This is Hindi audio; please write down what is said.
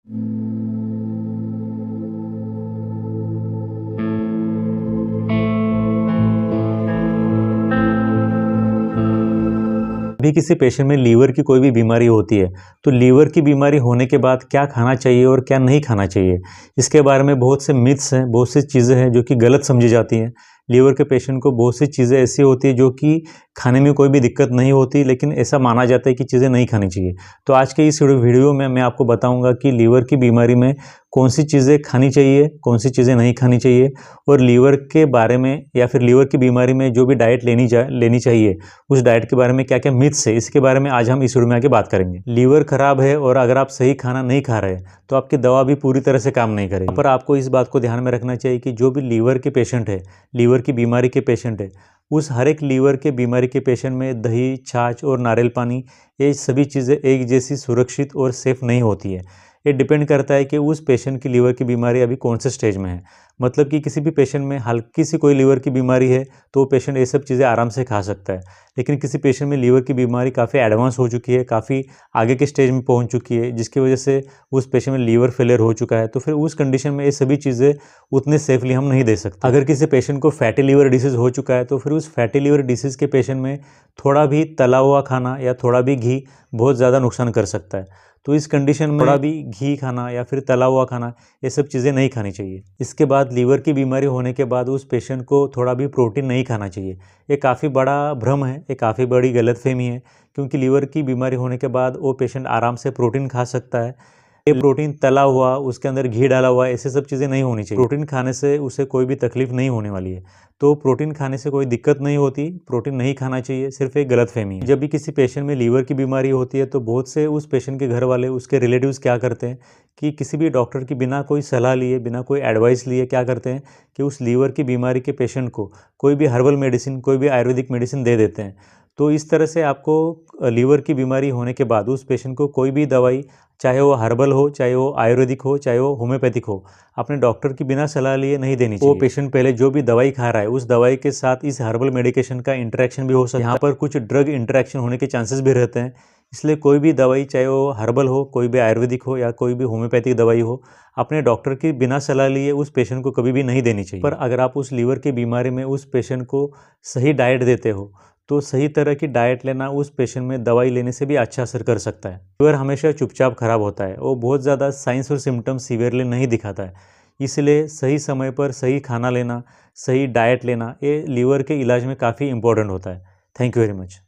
भी किसी पेशेंट में लीवर की कोई भी बीमारी होती है तो लीवर की बीमारी होने के बाद क्या खाना चाहिए और क्या नहीं खाना चाहिए, इसके बारे में बहुत से मिथ्स हैं, बहुत सी चीज़ें हैं जो कि गलत समझी जाती हैं। लीवर के पेशेंट को बहुत सी चीज़ें ऐसी होती है जो कि खाने में कोई भी दिक्कत नहीं होती, लेकिन ऐसा माना जाता है कि चीज़ें नहीं खानी चाहिए। तो आज के इस वीडियो में मैं आपको बताऊंगा कि लीवर की बीमारी में कौन सी चीज़ें खानी चाहिए, कौन सी चीज़ें नहीं खानी चाहिए, और लीवर के बारे में या फिर लीवर की बीमारी में जो भी डाइट लेनी चाहिए उस डाइट के बारे में क्या क्या मिथ्स है, इसके बारे में आज हम इस वीडियो में आके बात करेंगे। लीवर खराब है और अगर आप सही खाना नहीं खा रहे तो आपकी दवा भी पूरी तरह से काम नहीं करेगी। पर आपको इस बात को ध्यान में रखना चाहिए कि जो भी लीवर के पेशेंट है, लीवर की बीमारी के पेशेंट है, उस हर एक लीवर के बीमारी के पेशेंट में दही, छाछ और नारियल पानी, ये सभी चीज़ें एक जैसी सुरक्षित और सेफ नहीं होती है। ये डिपेंड करता है कि उस पेशेंट की लीवर की बीमारी अभी कौन से स्टेज में है। मतलब कि किसी भी पेशेंट में हल्की सी कोई लीवर की बीमारी है तो वो पेशेंट ये सब चीज़ें आराम से खा सकता है, लेकिन किसी पेशेंट में लीवर की बीमारी काफ़ी एडवांस हो चुकी है, काफ़ी आगे के स्टेज में पहुंच चुकी है, जिसकी वजह से उस पेशेंट में लीवर फेलियर हो चुका है, तो फिर उस कंडीशन में ये सभी चीज़ें उतने सेफली हम नहीं दे सकते। अगर किसी पेशेंट को फैटी लीवर डिसीज़ हो चुका है तो फिर उस फैटी लीवर डिसीज़ के पेशेंट में थोड़ा भी तला हुआ खाना या थोड़ा भी घी बहुत ज़्यादा नुकसान कर सकता है। तो इस कंडीशन में थोड़ा भी घी खाना या फिर तला हुआ खाना, ये सब चीज़ें नहीं खानी चाहिए। इसके बाद लीवर की बीमारी होने के बाद उस पेशेंट को थोड़ा भी प्रोटीन नहीं खाना चाहिए। ये काफ़ी बड़ा भ्रम है, ये काफ़ी बड़ी गलतफहमी है, क्योंकि लीवर की बीमारी होने के बाद वो पेशेंट आराम से प्रोटीन खा सकता है। ये प्रोटीन तला हुआ, उसके अंदर घी डाला हुआ, ऐसे सब चीज़ें नहीं होनी चाहिए। प्रोटीन खाने से उसे कोई भी तकलीफ नहीं होने वाली है, तो प्रोटीन खाने से कोई दिक्कत नहीं होती, प्रोटीन नहीं खाना चाहिए, सिर्फ एक गलतफहमी है। जब भी किसी पेशेंट में लीवर की बीमारी होती है तो बहुत से उस पेशेंट के घर वाले, उसके रिलेटिव्स क्या करते हैं कि किसी भी डॉक्टर की बिना कोई सलाह लिए, बिना कोई एडवाइस लिए क्या करते हैं कि उस लीवर की बीमारी के पेशेंट को कोई भी हर्बल मेडिसिन, कोई भी आयुर्वेदिक मेडिसिन दे देते हैं। तो इस तरह से आपको लीवर की बीमारी होने के बाद उस पेशेंट को कोई भी दवाई, चाहे वो हर्बल हो, चाहे वो आयुर्वेदिक हो, चाहे वो होम्योपैथिक हो, अपने डॉक्टर की बिना सलाह लिए नहीं देनी चाहिए। वो पेशेंट पहले जो भी दवाई खा रहा है उस दवाई के साथ इस हर्बल मेडिकेशन का इंटरेक्शन भी हो सकता है। यहाँ पर कुछ ड्रग इंटरेक्शन होने के चांसेस भी रहते हैं, इसलिए कोई भी दवाई, चाहे वो हर्बल हो, कोई भी आयुर्वेदिक हो या कोई भी होम्योपैथिक दवाई हो, अपने डॉक्टर की बिना सलाह लिए उस पेशेंट को कभी भी नहीं देनी चाहिए। पर अगर आप उस लीवर की बीमारी में उस पेशेंट को सही डाइट देते हो तो सही तरह की डाइट लेना उस पेशेंट में दवाई लेने से भी अच्छा असर कर सकता है। लीवर हमेशा चुपचाप खराब होता है, वो बहुत ज़्यादा साइंस और सिम्टम्स सीवियरली नहीं दिखाता है, इसलिए सही समय पर सही खाना लेना, सही डाइट लेना, ये लीवर के इलाज में काफ़ी इंपॉर्टेंट होता है। Thank you very much.